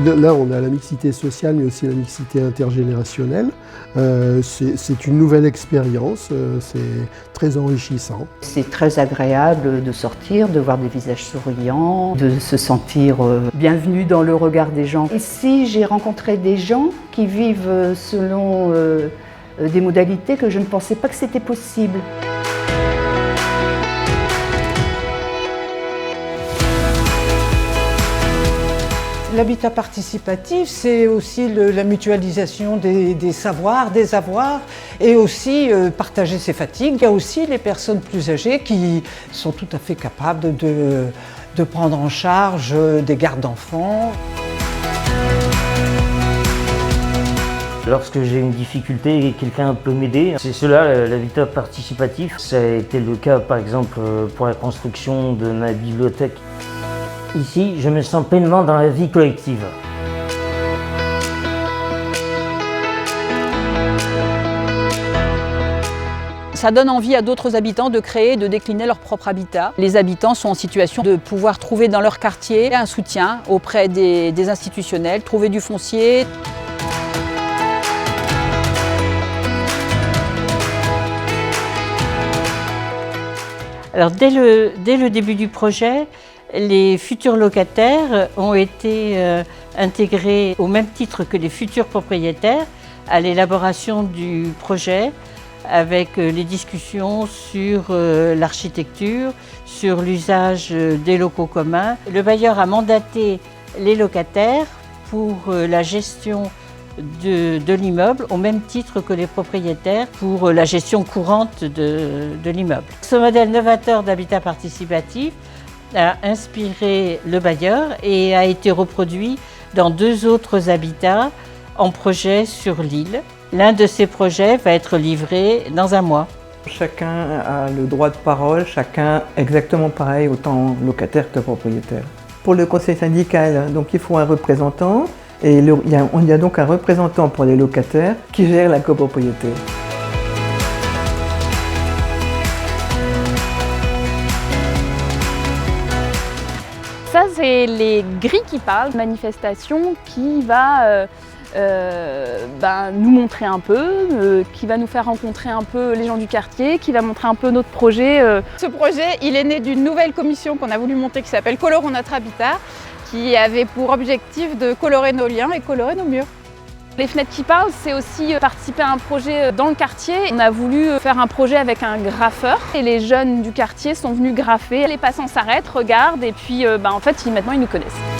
Là, on a la mixité sociale, mais aussi la mixité intergénérationnelle. C'est une nouvelle expérience, c'est très enrichissant. C'est très agréable de sortir, de voir des visages souriants, de se sentir bienvenu dans le regard des gens. Ici, j'ai rencontré des gens qui vivent selon des modalités que je ne pensais pas que c'était possible. L'habitat participatif, c'est aussi la mutualisation des savoirs, des avoirs, et aussi partager ses fatigues. Il y a aussi les personnes plus âgées qui sont tout à fait capables de prendre en charge des gardes d'enfants. Lorsque j'ai une difficulté et quelqu'un peut m'aider, c'est cela l'habitat participatif. Ça a été le cas par exemple pour la construction de ma bibliothèque. Ici, je me sens pleinement dans la vie collective. Ça donne envie à d'autres habitants de créer, de décliner leur propre habitat. Les habitants sont en situation de pouvoir trouver dans leur quartier un soutien auprès des institutionnels, trouver du foncier. Alors, dès le début du projet, les futurs locataires ont été intégrés au même titre que les futurs propriétaires à l'élaboration du projet avec les discussions sur l'architecture, sur l'usage des locaux communs. Le bailleur a mandaté les locataires pour la gestion de l'immeuble au même titre que les propriétaires pour la gestion courante de l'immeuble. Ce modèle novateur d'habitat participatif a inspiré le bailleur et a été reproduit dans 2 autres habitats en projet sur l'île. L'un de ces projets va être livré dans 1 mois. Chacun a le droit de parole, chacun exactement pareil, autant locataire que propriétaire. Pour le conseil syndical, donc il faut un représentant et il y a donc un représentant pour les locataires qui gère la copropriété. Ça, c'est les grilles qui parlent, manifestation qui va nous montrer un peu, qui va nous faire rencontrer un peu les gens du quartier, qui va montrer un peu notre projet. Ce projet, il est né d'une nouvelle commission qu'on a voulu monter qui s'appelle Colorons notre habitat, qui avait pour objectif de colorer nos liens et colorer nos murs. Les fenêtres qui parlent, c'est aussi participer à un projet dans le quartier. On a voulu faire un projet avec un graffeur et les jeunes du quartier sont venus graffer. Les passants s'arrêtent, regardent et puis en fait maintenant ils nous connaissent.